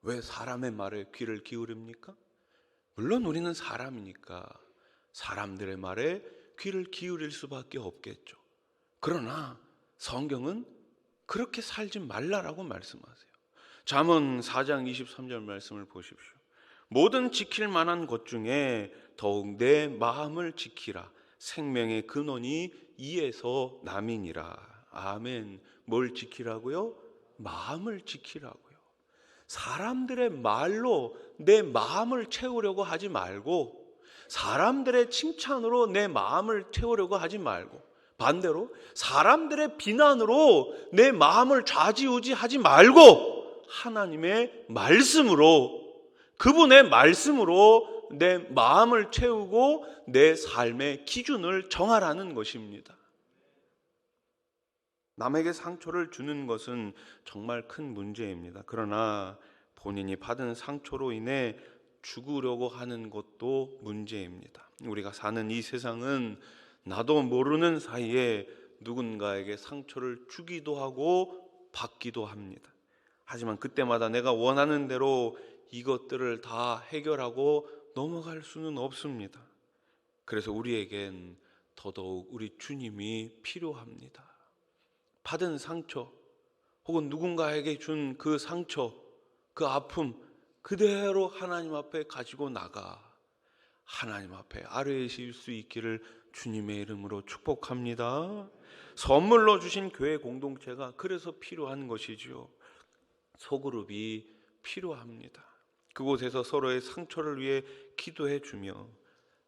왜 사람의 말에 귀를 기울입니까? 물론 우리는 사람이니까 사람들의 말에 귀를 기울일 수밖에 없겠죠. 그러나 성경은 그렇게 살지 말라라고 말씀하세요. 잠언 4장 23절 말씀을 보십시오. 모든 지킬 만한 것 중에 더욱 내 마음을 지키라. 생명의 근원이 이에서 남이니라. 아멘. 뭘 지키라고요? 마음을 지키라고요. 사람들의 말로 내 마음을 채우려고 하지 말고, 사람들의 칭찬으로 내 마음을 채우려고 하지 말고, 반대로 사람들의 비난으로 내 마음을 좌지우지하지 말고 하나님의 말씀으로, 그분의 말씀으로 내 마음을 채우고 내 삶의 기준을 정하라는 것입니다. 남에게 상처를 주는 것은 정말 큰 문제입니다. 그러나 본인이 받은 상처로 인해 죽으려고 하는 것도 문제입니다. 우리가 사는 이 세상은 나도 모르는 사이에 누군가에게 상처를 주기도 하고 받기도 합니다. 하지만 그때마다 내가 원하는 대로 이것들을 다 해결하고 넘어갈 수는 없습니다. 그래서 우리에겐 더더욱 우리 주님이 필요합니다. 받은 상처 혹은 누군가에게 준 그 상처, 그 아픔 그대로 하나님 앞에 가지고 나가 하나님 앞에 아뢰실 수 있기를 주님의 이름으로 축복합니다. 선물로 주신 교회 공동체가 그래서 필요한 것이지요. 소그룹이 필요합니다. 그곳에서 서로의 상처를 위해 기도해 주며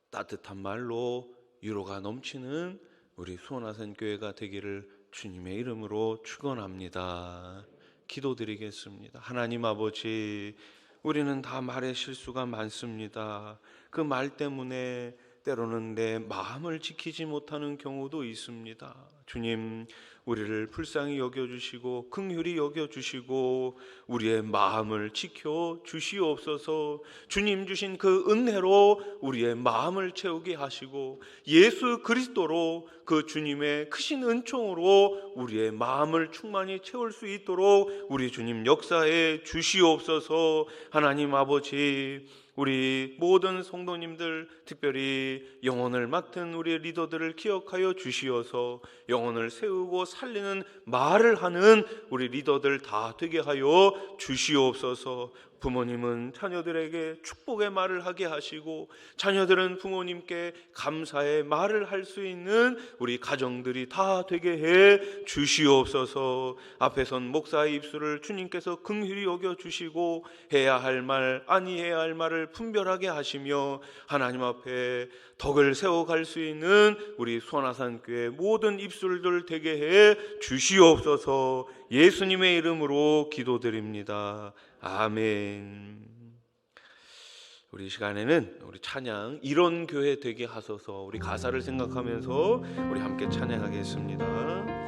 따뜻한 말로 위로가 넘치는 우리 수원하산 교회가 되기를 주님의 이름으로 축원합니다. 기도드리겠습니다. 하나님 아버지, 우리는 다 말에 실수가 많습니다. 그 말 때문에 때로는 내 마음을 지키지 못하는 경우도 있습니다. 주님, 우리를 불쌍히 여겨주시고 긍휼히 여겨주시고 우리의 마음을 지켜주시옵소서. 주님 주신 그 은혜로 우리의 마음을 채우게 하시고 예수 그리스도로 그 주님의 크신 은총으로 우리의 마음을 충만히 채울 수 있도록 우리 주님 역사해 주시옵소서. 하나님 아버지, 우리 모든 성도님들, 특별히 영혼을 맡은 우리 리더들을 기억하여 주시어서 영혼을 세우고 살리는 말을 하는 우리 리더들 다 되게 하여 주시옵소서. 부모님은 자녀들에게 축복의 말을 하게 하시고 자녀들은 부모님께 감사의 말을 할 수 있는 우리 가정들이 다 되게 해 주시옵소서. 앞에 선 목사의 입술을 주님께서 긍휼히 여겨주시고 해야 할 말 아니해야 할 말을 분별하게 하시며 하나님 앞에 덕을 세워갈 수 있는 우리 수원하산교회 모든 입술들 되게 해 주시옵소서. 예수님의 이름으로 기도드립니다. 아멘. 우리 시간에는 우리 찬양 이런 교회 되게 하소서, 우리 가사를 생각하면서 우리 함께 찬양하겠습니다.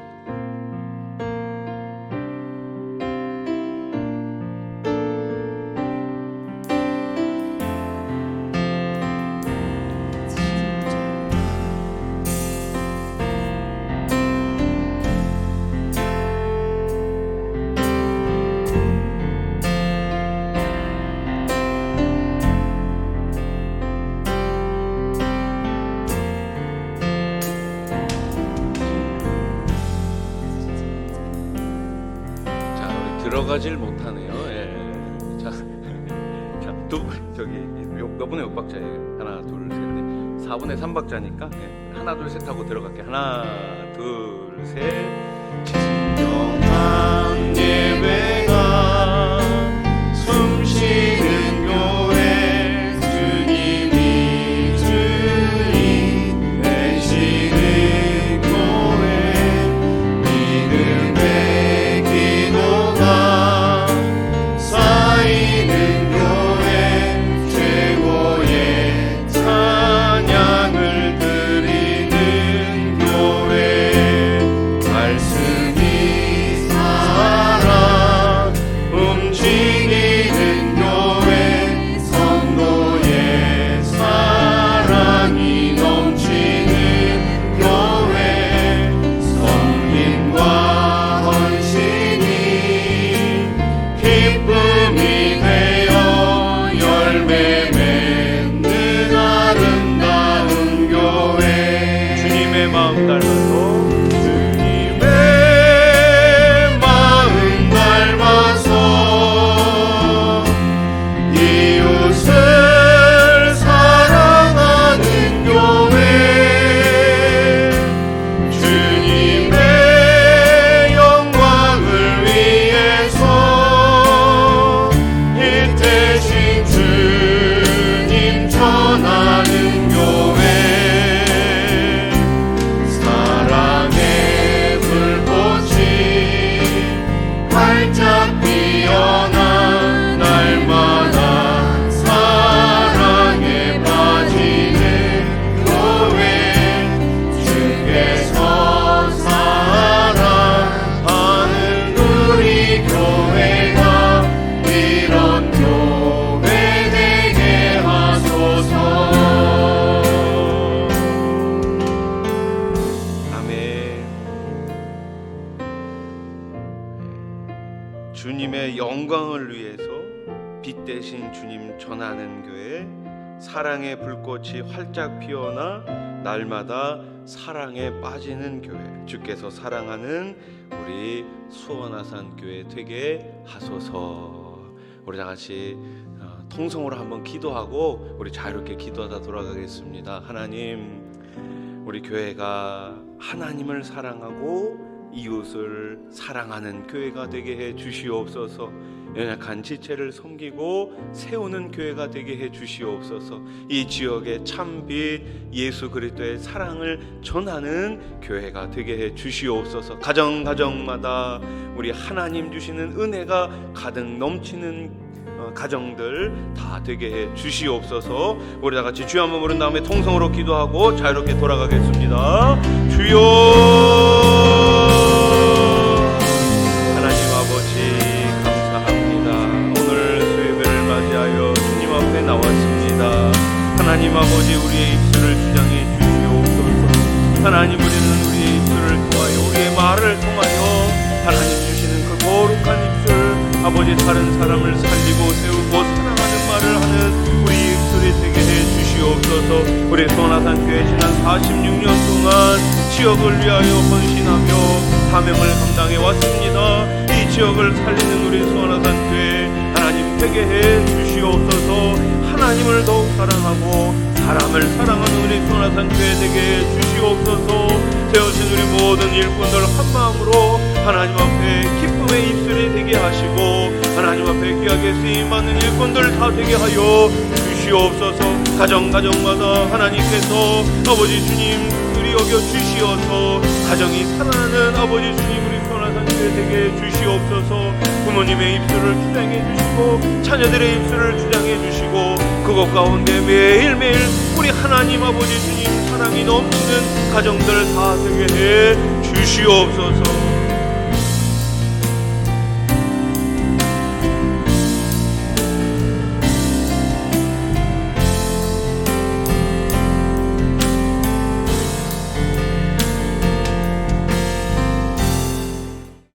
들어가질 못하네요. 예. 자, 저기 몇 분의 6박자예요? 하나, 둘, 셋, 넷. 4분의 3박자니까 하나, 둘, 셋 하고 들어갈게요. 하나, 둘, 셋. 진정한 예배가 숨쉬는 교회, 주님이 주인 되시는 교회, 믿음의 기도가 쌓이는 교회, 최고의 찬양을 드리는 교회, 말씀이 살아 움직이는 교회, 성도의 사랑이 넘치는 교회, 섬김과 헌신이 기쁨이 되어 열매 맺는 아름다운 교회, 주님의 마음 닮아서 주님의 마음 닮아서 이웃을 사랑하는 교회, 영광을 위해서 빛 대신 주님 전하는 교회, 사랑의 불꽃이 활짝 피어나 날마다 사랑에 빠지는 교회, 주께서 사랑하는 우리 수원아산 교회 되게 하소서. 우리 다 같이 통성으로 한번 기도하고 우리 자유롭게 기도하다 돌아가겠습니다. 하나님, 우리 교회가 하나님을 사랑하고 이웃을 사랑하는 교회가 되게 해 주시옵소서. 연약한 지체를 섬기고 세우는 교회가 되게 해 주시옵소서. 이 지역의 참빛 예수 그리스도의 사랑을 전하는 교회가 되게 해 주시옵소서. 가정마다 우리 하나님 주시는 은혜가 가득 넘치는 가정들 다 되게 해 주시옵소서. 우리 다 같이 주여 한번 부른 다음에 통성으로 기도하고 자유롭게 돌아가겠습니다. 주여, 하나님 아버지 감사합니다. 오늘 수요일을 맞이하여 주님 앞에 나왔습니다. 하나님 아버지, 우리의 입술을 주장해 주시옵소서. 하나님, 우리는 우리의 입술을 통하여 우리의 말을 통하여 하나님 주시는 그 거룩한 입술, 아버지, 다른 사람을 살리고 세우고 사랑하는 말을 하는 우리 입술이 되게 해 주시옵소서. 우리 수원아산 교회 지난 46년 동안 지역을 위하여 헌신하며 사명을 감당해 왔습니다. 이 지역을 살리는 우리 수원아산 교회 하나님 되게 해 주시옵소서. 하나님을 더욱 사랑하고 사람을 사랑하는 우리 수원아산 교회 되게 해 주시옵소서. 세우신 우리 모든 일꾼들 한 마음으로 하나님 앞에 기쁨의 입술이 되게 하시고 하나님 앞에 귀하게 쓰임 받는 일꾼들 다 되게 하여 주시옵소서. 가정마다 하나님께서 아버지 주님 우리 여겨 주시어서 가정이 살아나는 아버지 주님 우리 수원아산 교회 되게 주시옵소서. 부모님의 입술을 주장해 주시고 자녀들의 입술을 주장해 주시고 그것 가운데 매일매일 우리 하나님 아버지 주님 사랑이 넘치는 가정들 다 되게 해 주시옵소서.